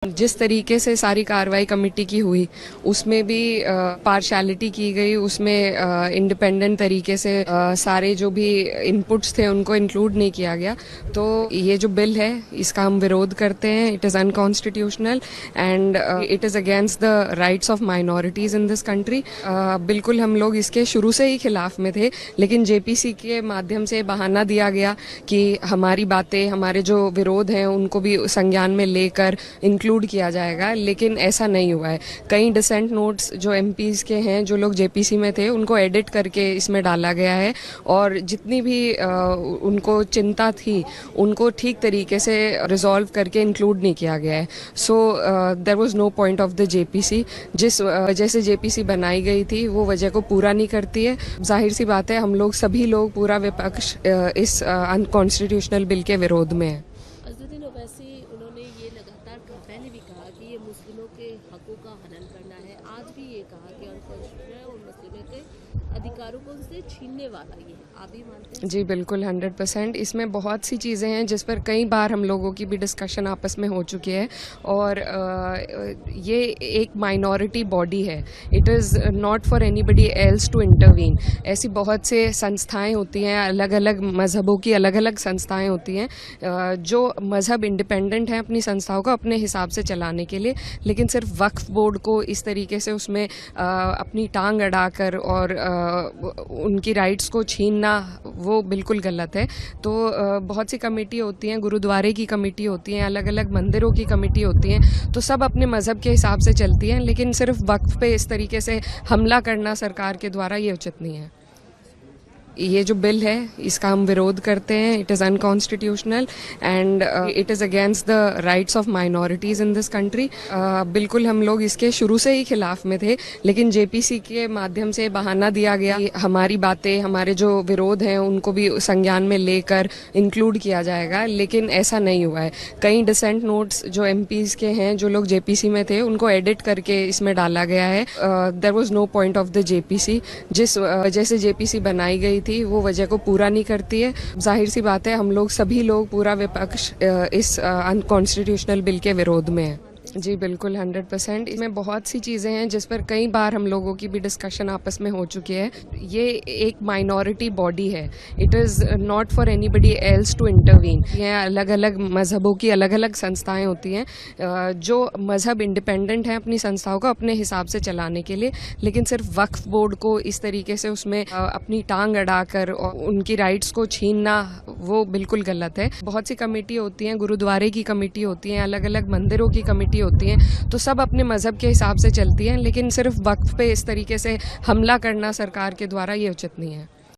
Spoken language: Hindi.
जिस तरीके से सारी कार्रवाई कमेटी की हुई उसमें भी पार्शियलिटी की गई, उसमें इंडिपेंडेंट तरीके से सारे जो भी इनपुट्स थे उनको इंक्लूड नहीं किया गया। तो ये जो बिल है इसका हम विरोध करते हैं। It is unconstitutional and it is against the rights of minorities in this country. बिल्कुल हम लोग इसके शुरू से ही खिलाफ में थे, लेकिन जेपीसी के माध्यम से बहाना दिया गया कि हमारी बातें, हमारे जो विरोध हैं उनको भी संज्ञान में लेकर इंक्लूड किया जाएगा, लेकिन ऐसा नहीं हुआ है। कई डिसेंट नोट्स जो एमपीज़ के हैं, जो लोग जेपीसी में थे, उनको एडिट करके इसमें डाला गया है और जितनी भी उनको चिंता थी उनको ठीक तरीके से रिजॉल्व करके इंक्लूड नहीं किया गया है। So there was no point of the JPC. जिस वजह से जेपीसी बनाई गई थी वो वजह को पूरा नहीं करती है। जाहिर सी बात है, हम लोग सभी लोग, पूरा विपक्ष इस अनकॉन्स्टिट्यूशनल बिल के विरोध में है। अज़दुद्दीन ओवैसी उन्होंने ये लगातार पहले भी कहा कि ये मुस्लिमों के हकों का हनन करना है। आज भी ये कहा कि अनकॉन्स्टिट्यूशनल है और मुस्लिमों के अधिकारों को उनसे छीनने वाला ये है। आप भी मानते हैं? जी बिल्कुल, 100%। इसमें बहुत सी चीज़ें हैं जिस पर कई बार हम लोगों की भी डिस्कशन आपस में हो चुकी है और ये एक माइनॉरिटी बॉडी है। It is not for anybody else to intervene. ऐसी बहुत से संस्थाएं होती हैं, अलग अलग मज़हबों की अलग अलग संस्थाएं होती हैं जो मज़हब इंडिपेंडेंट हैं अपनी संस्थाओं को अपने हिसाब से चलाने के लिए, लेकिन सिर्फ वक्फ बोर्ड को इस तरीके से उसमें अपनी टांग अड़ाकर और उनकी राइट्स को छीनना वो बिल्कुल गलत है। तो बहुत सी कमेटी होती हैं, गुरुद्वारे की कमेटी होती हैं, अलग अलग मंदिरों की कमेटी होती हैं, तो सब अपने मज़हब के हिसाब से चलती हैं, लेकिन सिर्फ वक्फ पे इस तरीके से हमला करना सरकार के द्वारा ये उचित नहीं है। ये जो बिल है इसका हम विरोध करते हैं। It is unconstitutional and it is against the rights of minorities in this country. बिल्कुल हम लोग इसके शुरू से ही खिलाफ में थे, लेकिन जेपीसी के माध्यम से बहाना दिया गया कि हमारी बातें, हमारे जो विरोध हैं उनको भी संज्ञान में लेकर इंक्लूड किया जाएगा, लेकिन ऐसा नहीं हुआ है। कई डिसेंट नोट्स जो एमपीज़ के हैं, जो लोग जेपीसी में थे, उनको एडिट करके इसमें डाला गया है। There was no point of the JPC. जिस वजह से जेपीसी बनाई गई थी वो वजह को पूरा नहीं करती है। जाहिर सी बात है, हम लोग सभी लोग, पूरा विपक्ष इस अनकॉन्स्टिट्यूशनल बिल के विरोध में है। जी बिल्कुल, 100%। इसमें बहुत सी चीज़ें हैं जिस पर कई बार हम लोगों की भी डिस्कशन आपस में हो चुकी है। ये एक माइनॉरिटी बॉडी है। It is not for anybody else to intervene. ये अलग अलग मज़हबों की अलग अलग संस्थाएं होती हैं जो मज़हब इंडिपेंडेंट हैं अपनी संस्थाओं को अपने हिसाब से चलाने के लिए, लेकिन सिर्फ वक्फ बोर्ड को इस तरीके से उसमें अपनी टांग अड़ाकर और उनकी राइट्स को छीनना वो बिल्कुल गलत है। बहुत सी कमेटी होती हैं, गुरुद्वारे की कमेटी होती हैं, अलग अलग मंदिरों की कमेटी होती हैं, तो सब अपने मज़हब के हिसाब से चलती हैं, लेकिन सिर्फ वक्फ पे इस तरीके से हमला करना सरकार के द्वारा ये उचित नहीं है।